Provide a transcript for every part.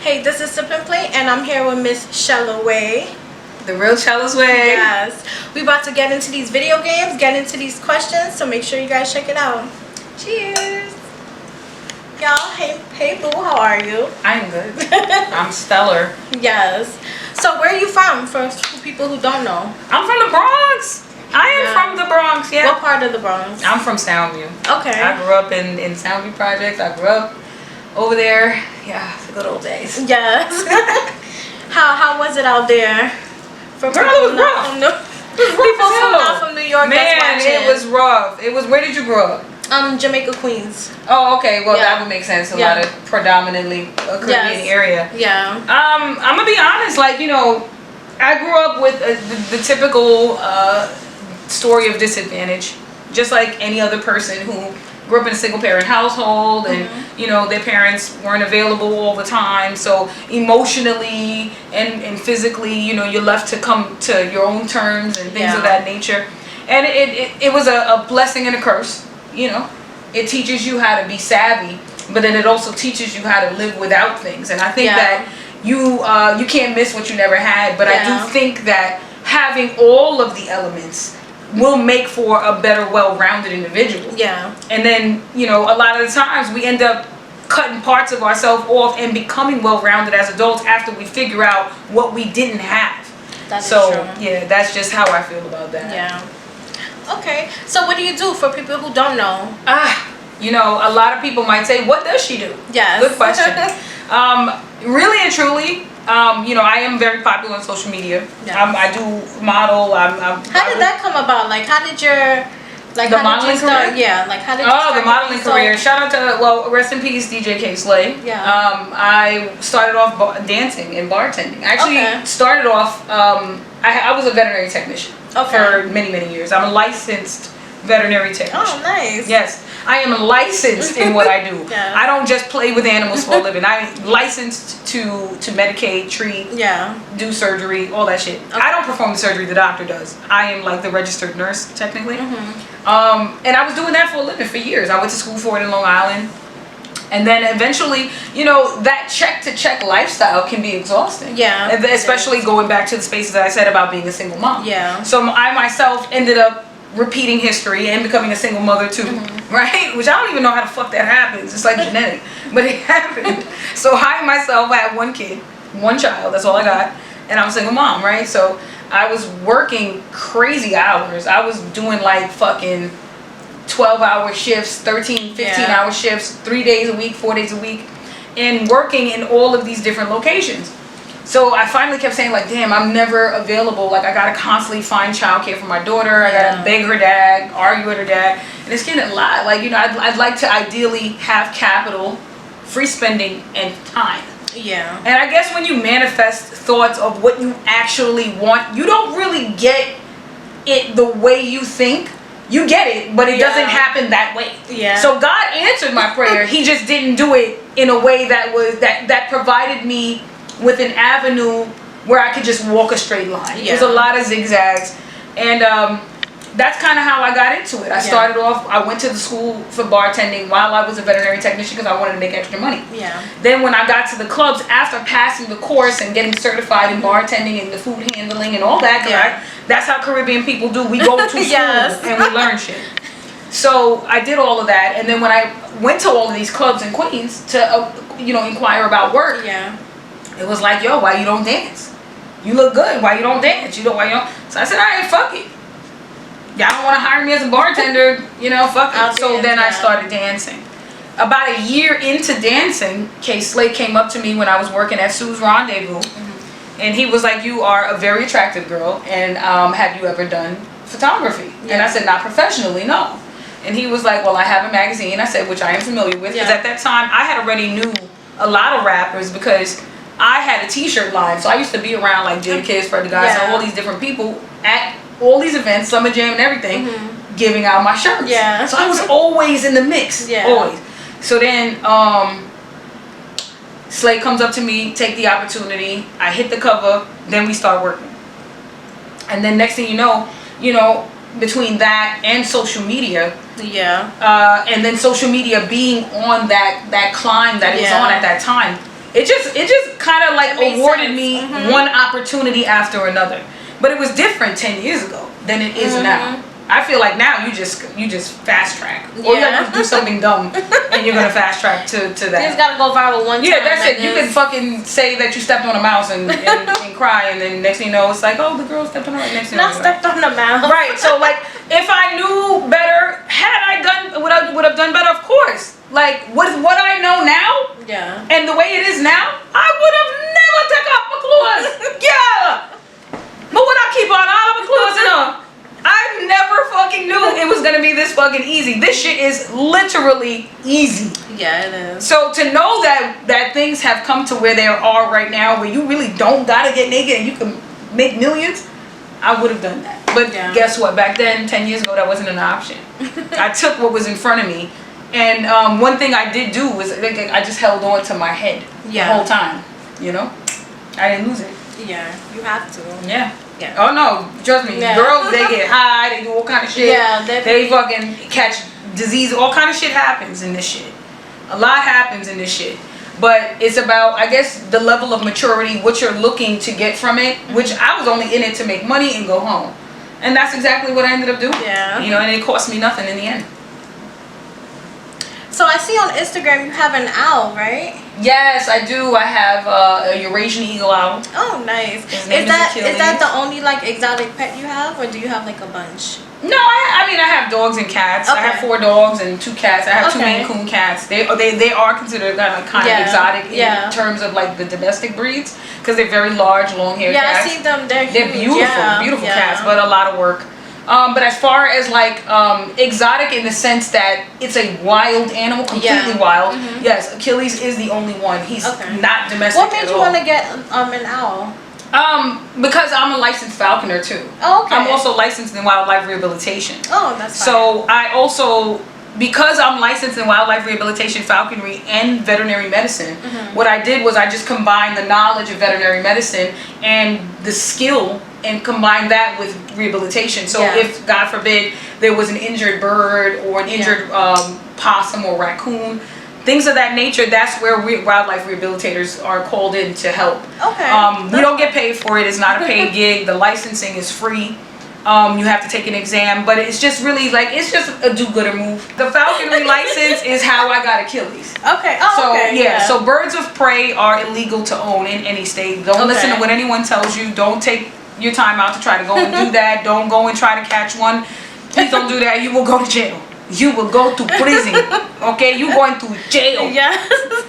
Hey, this is SipnPlay, and I'm here with Miss Chela Way. The real Chela's way. Yes. We about to get into these video games, get into these questions, so make sure you guys check it out. Cheers. Y'all, hey boo, how are you? I'm good. I'm stellar. Yes. So where are you from, for people who don't know? I'm from the Bronx. I am from the Bronx, yeah. What part of the Bronx? I'm from Soundview. Okay. I grew up in Soundview Projects. I grew up over there. Yeah, the good old days. Yes. How was it out there? For Girl, it was rough. People not from New York. Man, it was rough. It was. Where did you grow up? Jamaica, Queens. Oh, okay. Well, that would make sense. A lot of predominantly Caribbean area. Yeah. I'm gonna be honest. Like, you know, I grew up with the typical story of disadvantage, just like any other person who grew up in a single parent household, and you know, their parents weren't available all the time, so emotionally and physically, you know, you're left to come to your own terms and things of that nature. And it was a blessing and a curse, you know. It teaches you how to be savvy, but then it also teaches you how to live without things. And I think that you can't miss what you never had, but I do think that having all of the elements will make for a better, well-rounded individual. Yeah. And then, you know, a lot of the times we end up cutting parts of ourselves off and becoming well-rounded as adults after we figure out what we didn't have. That's true. Yeah, that's just how I feel about that. Yeah. Okay. So what do you do for people who don't know? You know, a lot of people might say, what does she do? Yes. Good question. Really and truly, you know, I am very popular on social media. Yes. I do model. How did that come about? Like, how did your the modeling career? Yeah, like how did you start the modeling career? Shout out to, well, rest in peace, DJ K Slay. Yeah. I started off dancing and bartending. I actually started off. I was a veterinary technician for many years. I'm a licensed veterinary technician. Oh, nice. Yes. I am licensed in what I do. I don't just play with animals for a living. I'm licensed to medicate, treat, do surgery, all that shit. I don't perform the surgery, the doctor does. I am like the registered nurse, technically. And I was doing that for a living for years. I went to school for it in Long Island. And then eventually, you know, that check-to-check lifestyle can be exhausting. Yeah. Especially going back to the spaces that I said about being a single mom. Yeah. So I myself ended up repeating history and becoming a single mother too, right? Which I don't even know how the fuck that happens. It's like genetic, but it happened. So I myself had one kid, one child, that's all I got, and I'm a single mom, right? So I was working crazy hours. I was doing like fucking 12-hour shifts, 13, 15-hour shifts, 3 days a week, 4 days a week, and working in all of these different locations. So I finally kept saying, like, damn, I'm never available. Like, I gotta constantly find childcare for my daughter. I gotta beg her dad, argue with her dad, and it's getting a lot. Like, you know, I'd like to ideally have capital, free spending, and time. Yeah. And I guess when you manifest thoughts of what you actually want, you don't really get it the way you think. You get it, but it doesn't happen that way. Yeah. So God answered my prayer. He just didn't do it in a way that was that provided me with an avenue where I could just walk a straight line. There's a lot of zigzags, and that's kind of how I got into it. I started off, I went to the school for bartending while I was a veterinary technician because I wanted to make extra money. Yeah. Then when I got to the clubs, after passing the course and getting certified in bartending and the food handling and all that, that's how Caribbean people do. We go to school and we learn shit. So I did all of that, and then when I went to all of these clubs in Queens to, you know, inquire about work, it was like, yo, why you don't dance? You look good. Why you don't dance? You know, why you don't? So I said, all right, fuck it. Y'all don't want to hire me as a bartender, you know, fuck it. So then I started dancing. About a year into dancing, K Slate came up to me when I was working at Sue's Rendezvous. And he was like, you are a very attractive girl, and have you ever done photography? And I said, not professionally, no. And he was like, well, I have a magazine. I said, which I am familiar with, because at that time I had already knew a lot of rappers because I had a t-shirt line. So I used to be around like Jada Kids, Fred the Guys, and all these different people at all these events, Summer Jam and everything, giving out my shirts. Yeah. So I was always in the mix. Yeah. Always. So then Slay comes up to me, take the opportunity, I hit the cover, then we start working. And then next thing you know, between that and social media, and then social media being on that climb that it was on at that time, It just kind of like awarded me one opportunity after another. But it was different 10 years ago than it is now. I feel like now you just fast track. Or you have to do something dumb and you're gonna fast track to that. You just gotta go viral one time. Yeah, that's it. You can fucking say that you stepped on a mouse and cry, and then next thing you know it's like, oh, the girl stepped on her. Next thing you know, stepped on the mouse. Right. So like, if I knew better, had I done would have done better, of course. Like with what I know now, and the way it is now, I would have never took off my clothes. Yeah. But when I keep on all of my clothes on, I never fucking knew it was gonna be this fucking easy. This shit is literally easy. Yeah, it is. So to know that things have come to where they are right now, where you really don't gotta get naked and you can make millions, I would have done that. But guess what? Back then, 10 years ago, that wasn't an option. I took what was in front of me, and one thing I did do was I just held on to my head the whole time. You know, I didn't lose it. Yeah, you have to. Yeah. Yeah. Oh no, trust me. Girls, they get high, they do all kind of shit. Yeah, they fucking catch disease. All kind of shit happens in this shit. A lot happens in this shit. But it's about, I guess, the level of maturity, what you're looking to get from it, which I was only in it to make money and go home. And that's exactly what I ended up doing. Yeah. You know, and it cost me nothing in the end. So I see on Instagram you have an owl, right? Yes, I do. I have a Eurasian eagle owl. Oh, nice. Is that the only like exotic pet you have, or do you have like a bunch? No, I mean I have dogs and cats. I have 4 dogs and 2 cats. I have 2 Maine Coon cats. They are considered kind of exotic in terms of like the domestic breeds, because they're very large, long-haired cats. I see them. They're beautiful, beautiful cats, but a lot of work. But as far as like exotic in the sense that it's a wild animal, completely wild. Yes, Achilles is the only one. He's not domestic. What made you want to get an owl? Because I'm a licensed falconer too. Oh, okay. I'm also licensed in wildlife rehabilitation. Oh, that's fine. So I also, because I'm licensed in wildlife rehabilitation, falconry, and veterinary medicine, what I did was I just combined the knowledge of veterinary medicine and the skill and combine that with rehabilitation. So if, God forbid, there was an injured bird or an injured possum or raccoon, things of that nature, that's where wildlife rehabilitators are called in to help. Okay. We don't get paid for it. It's not a paid gig. The licensing is free. You have to take an exam, but it's just really like, it's just a do-gooder move. The falconry license is how I got Achilles. Okay. So birds of prey are illegal to own in any state. Don't listen to what anyone tells you. Don't take your time out to try to go and do that. Don't go and try to catch one. Please don't do that. You will go to jail. You will go to prison. Okay? You going to jail. Yes.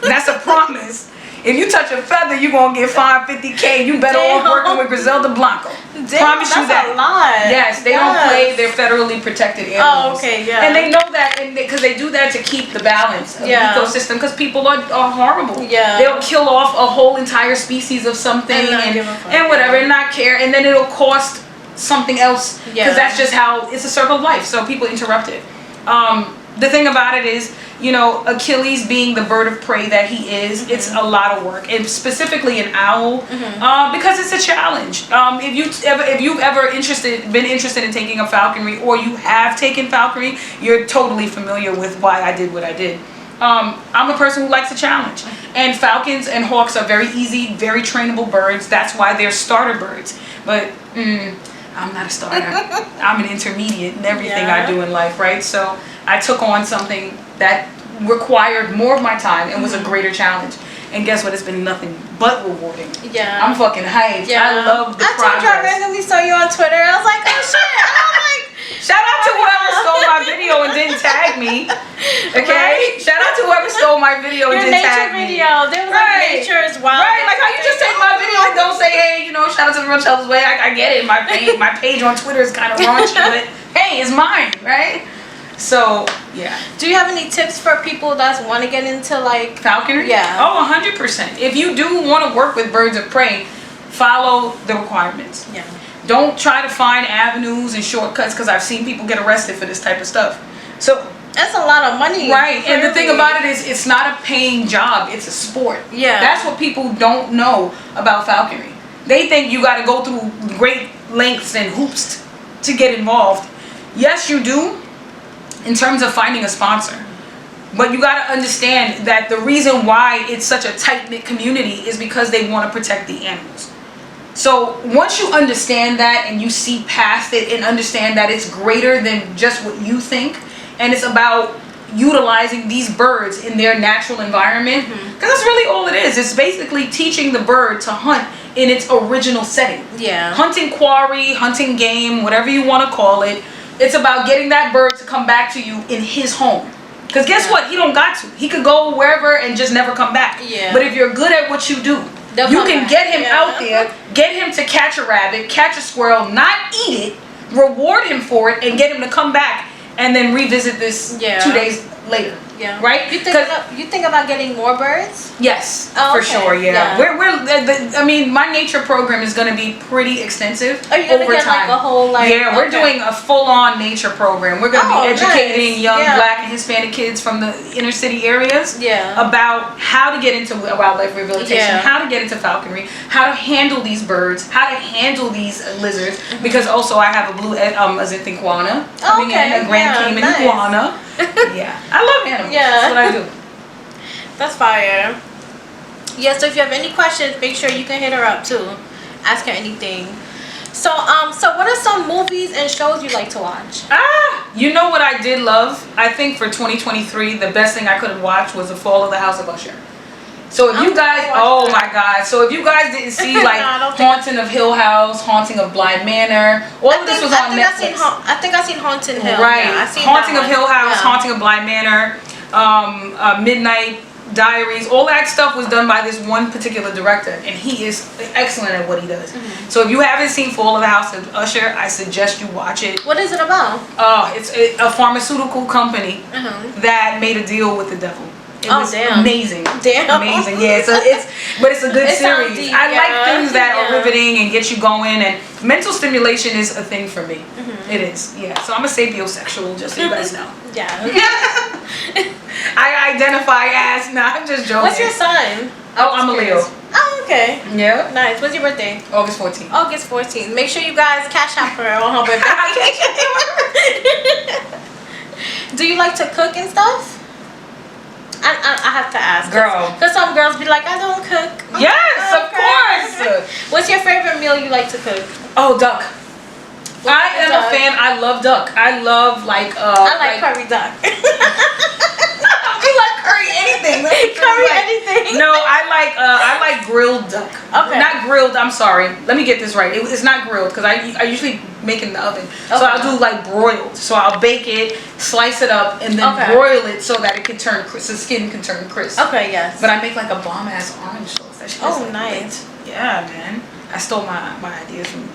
That's a promise. If you touch a feather, you're going to get fined $50K. You better off working with Griselda Blanco. Promise you that. That's a lot. Yes, they don't play. They're federally protected animals. Oh, okay, yeah. And they know that because they do that to keep the balance of the ecosystem, because people are horrible. Yeah. They'll kill off a whole entire species of something and whatever and not care, and then it'll cost something else, because that's just how it's a circle of life. So people interrupt it. The thing about it is, you know, Achilles being the bird of prey that he is, it's a lot of work, and specifically an owl, because it's a challenge. If you've ever been interested in taking up falconry, or you have taken falconry, you're totally familiar with why I did what I did. I'm a person who likes a challenge, and falcons and hawks are very easy, very trainable birds. That's why they're starter birds. But I'm not a starter. I'm an intermediate in everything I do in life, right? So I took on something that required more of my time and was a greater challenge. And guess what? It's been nothing but rewarding. Yeah. I'm fucking hyped. Yeah. I love the progress. I told you I randomly saw you on Twitter. I was like, oh shit. And I'm like, shout out to whoever stole my video and didn't tag me. Okay? Right? Shout out to whoever stole my video and didn't tag me. Your nature video. There was like nature is wild. Right, like how you just take my video and don't say, hey, you know, shout out to the Real Chelsea's Way. I get it. My page on Twitter is kind of raunchy, but hey, it's mine, right? So, yeah. Do you have any tips for people that want to get into like falconry? Yeah. Oh, 100%. If you do want to work with birds of prey, follow the requirements. Yeah. Don't try to find avenues and shortcuts, because I've seen people get arrested for this type of stuff. So that's a lot of money. Right. And the thing about it is, it's not a paying job. It's a sport. Yeah. That's what people don't know about falconry. They think you got to go through great lengths and hoops to get involved. Yes, you do. In terms of finding a sponsor, But you got to understand that the reason why it's such a tight-knit community is because they want to protect the animals. So once you understand that and you see past it and understand that it's greater than just what you think, and it's about utilizing these birds in their natural environment, because that's really all it is. It's basically teaching the bird to hunt in its original setting. Yeah. Hunting quarry, hunting game, whatever you want to call it. It's about getting that bird to come back to you in his home. Because guess what? He don't got to. He could go wherever and just never come back. Yeah. But if you're good at what you do, you can get him out there, get him to catch a rabbit, catch a squirrel, not eat it, reward him for it, and get him to come back and then revisit this 2 days later. Yeah. Right? You think about getting more birds? Yes, for sure. Yeah. I mean, my nature program is going to be pretty extensive. Are you going to get time. Like a whole like? Yeah, we're doing a full-on nature program. We're going to be educating young Black and Hispanic kids from the inner city areas about how to get into wildlife rehabilitation, how to get into falconry, how to handle these birds, how to handle these lizards. Because also I have a blue azanthe iguana coming in, a Grand Cayman iguana. Yeah, I love animals. Yeah, that's what I do. That's fire. Yeah, so if you have any questions, make sure you can hit her up too. Ask her anything. So what are some movies and shows you like to watch? You know what I did love? I think for 2023, the best thing I could have watched was The Fall of the House of Usher. So if you guys, oh my God. So if you guys didn't see like Haunting of Hill House, Haunting of Bly Manor, all of this was on Netflix. I think I've seen Haunting Hill. Right. Yeah, I've seen Haunting of Hill House, Haunting of Bly Manor, Midnight Diaries, all that stuff was done by this one particular director, and he is excellent at what he does. So if you haven't seen Fall of the House of Usher, I suggest you watch it. What is it about? It's a pharmaceutical company that made a deal with the devil. It was amazing. Amazing. Yeah, so it's a good series. Deep, I like things that are riveting and get you going, and mental stimulation is a thing for me. It is. Yeah. So I'm a sapiosexual, just so you guys know. Yeah. I identify as, I'm just joking. What's your sign? Oh, I'm a Leo. Oh, okay. Yeah. Nice. What's your birthday? August 14th. August 14th. Make sure you guys cash out for her on her birthday. Do you like to cook and stuff? I have to ask. Girl. Because some girls be like, I don't cook. Yes, of course. What's your favorite meal you like to cook? Oh, duck. I am a fan. I love duck. I love like I like curry duck. You like curry anything? Curry anything? No, I like grilled duck. Okay. Not grilled. I'm sorry. Let me get this right. It's not grilled because I usually make it in the oven. So I'll do like broiled. So I'll bake it, slice it up, and then broil it so that it can turn crisp. The skin can turn crisp. Okay. Yes. But I make like a bomb ass orange sauce. That shit is like nice. Lit. Yeah, man. I stole my ideas from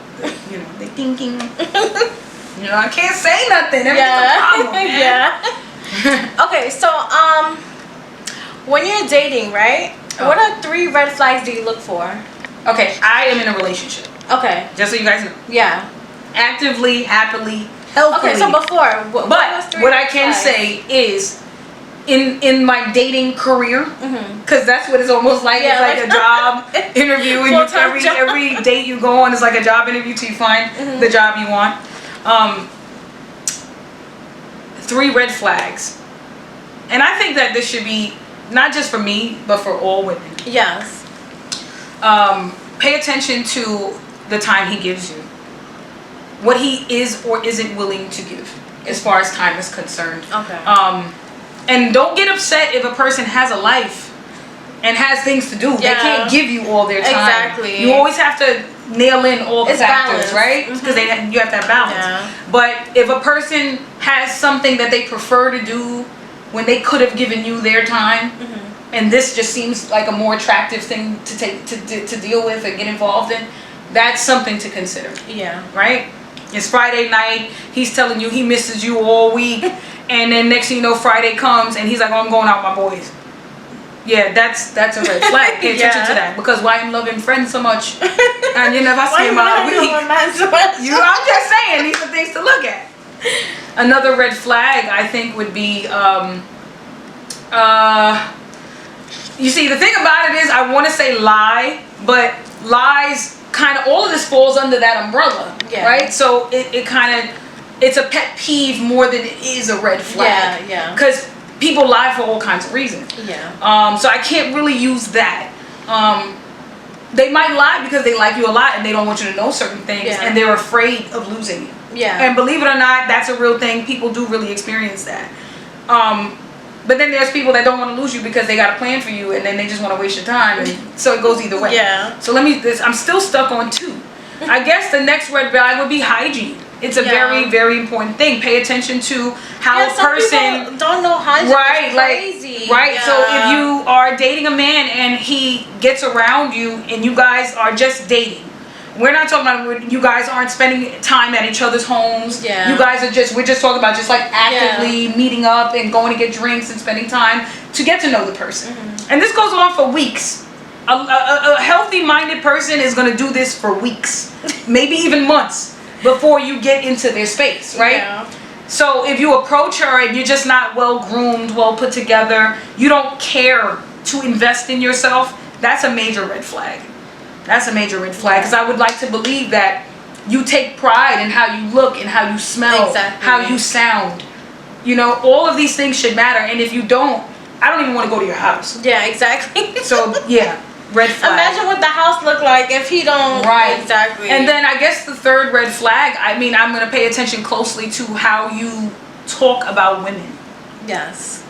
the thinking. I can't say nothing. Everything's a problem, man. Yeah. Okay, so when you're dating, right? What are 3 red flags do you look for? Okay, I am in a relationship. Okay. Just so you guys know. Yeah. Actively, happily, healthily. Okay, so before, what I can say is, in my dating career, because that's what it's almost like. It's like a job interview, and every date you go on is like a job interview till you find the job you want. 3 red flags, and I think that this should be not just for me, but for all women. Yes. Pay attention to the time he gives you, what he is or isn't willing to give as far as time is concerned. Okay. And don't get upset if a person has a life and has things to do. Yeah. They can't give you all their time. Exactly. You always have to nail in all the factors, balance. right? Because you have to have balance. Yeah. But if a person has something that they prefer to do when they could have given you their time, and this just seems like a more attractive thing to take to deal with and get involved in, that's something to consider. Yeah. Right? It's Friday night. He's telling you he misses you all week. And then next thing you know, Friday comes and he's like, oh, I'm going out with my boys. Yeah, that's a red flag. Pay attention to that. Because why I'm loving friends so much and you never see him all week. I'm just saying, these are things to look at. Another red flag I think would be you see, the thing about it is I want to say lie, but lies kind of, all of this falls under that umbrella, right? So it kind of, it's a pet peeve more than it is a red flag. Yeah. Because people lie for all kinds of reasons. Yeah. So I can't really use that. They might lie because they like you a lot and they don't want you to know certain things, and they're afraid of losing you. Yeah. And believe it or not, that's a real thing. People do really experience that. But then there's people that don't want to lose you because they got a plan for you, and then they just want to waste your time, and so it goes either way. Yeah. So I'm still stuck on 2. I guess the next red flag would be hygiene. It's a very, very important thing. Pay attention to how a person people don't know hygiene. Right, it's crazy. Right. Yeah. So if you are dating a man and he gets around you and you guys are just dating, we're not talking about when you guys aren't spending time at each other's homes. Yeah. You guys are we're just talking about just like actively meeting up and going to get drinks and spending time to get to know the person. And this goes on for weeks. A healthy-minded person is going to do this for weeks, maybe even months, before you get into their space, right? Yeah. So if you approach her and you're just not well-groomed, well put together, you don't care to invest in yourself, that's a major red flag. That's a major red flag, because I would like to believe that you take pride in how you look and how you smell, how you sound. You know, all of these things should matter, and if you don't, I don't even want to go to your house. Yeah, exactly. So, yeah. Red flag. Imagine what the house look like if he don't. Right. Exactly. And then I guess the third red flag, I mean, I'm going to pay attention closely to how you talk about women. Yes.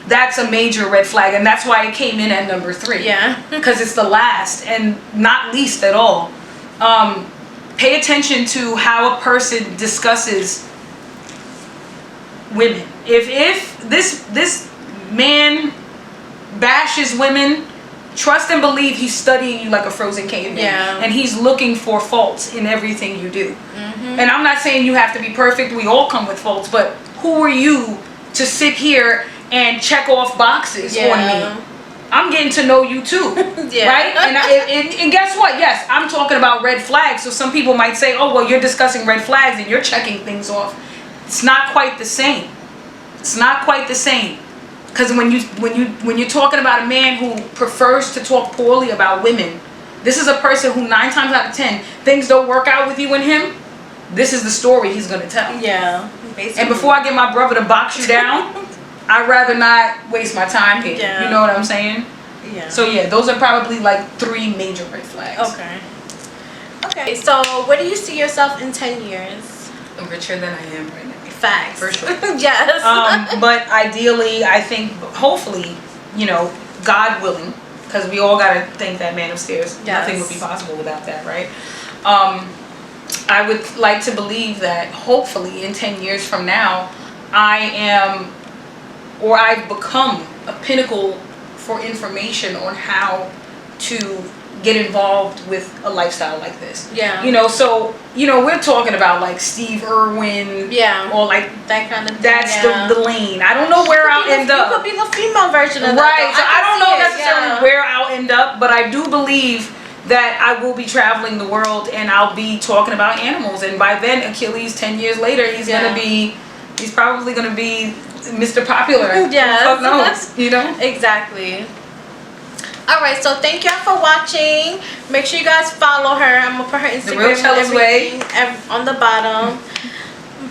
That's a major red flag, and that's why it came in at number 3. Yeah. Because it's the last and not least at all. Pay attention to how a person discusses women. If this man bashes women, trust and believe he's studying you like a frozen caveman. Yeah. And he's looking for faults in everything you do. And I'm not saying you have to be perfect. We all come with faults. But who are you to sit here and check off boxes on me? I'm getting to know you too. Right? And guess what? Yes, I'm talking about red flags. So some people might say, oh, well, you're discussing red flags and you're checking things off. It's not quite the same. It's not quite the same. Because when you're talking about a man who prefers to talk poorly about women, this is a person who 9 times out of 10 things don't work out with you and him. This is the story he's gonna tell. Yeah. Basically. And before I get my brother to box you down, I'd rather not waste my time here. Yeah. You know what I'm saying? Yeah. So yeah, those are probably like 3 major red flags. Okay. Okay. So where do you see yourself in 10 years? I'm richer than I am right now. Facts. For sure. Yes. But ideally, I think, hopefully, you know, God willing, because we all got to thank that man upstairs. Yes. Nothing would be possible without that, right? I would like to believe that hopefully in 10 years from now, I am, or I've become a pinnacle for information on how to get involved with a lifestyle like this. Yeah. You know, so, you know, we're talking about like Steve Irwin. Yeah. Or like that kind of thing. That's the lane. I don't know where I'll end up. You could be the female version of that. Right. So I don't know necessarily where I'll end up, but I do believe that I will be traveling the world and I'll be talking about animals. And by then, Achilles, 10 years later, he's probably gonna be Mr. Popular. Yes. Who knows? You know? Exactly. Alright, so thank y'all for watching. Make sure you guys follow her. I'm gonna put her Instagram The Real Chela's Way on the bottom.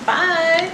Bye.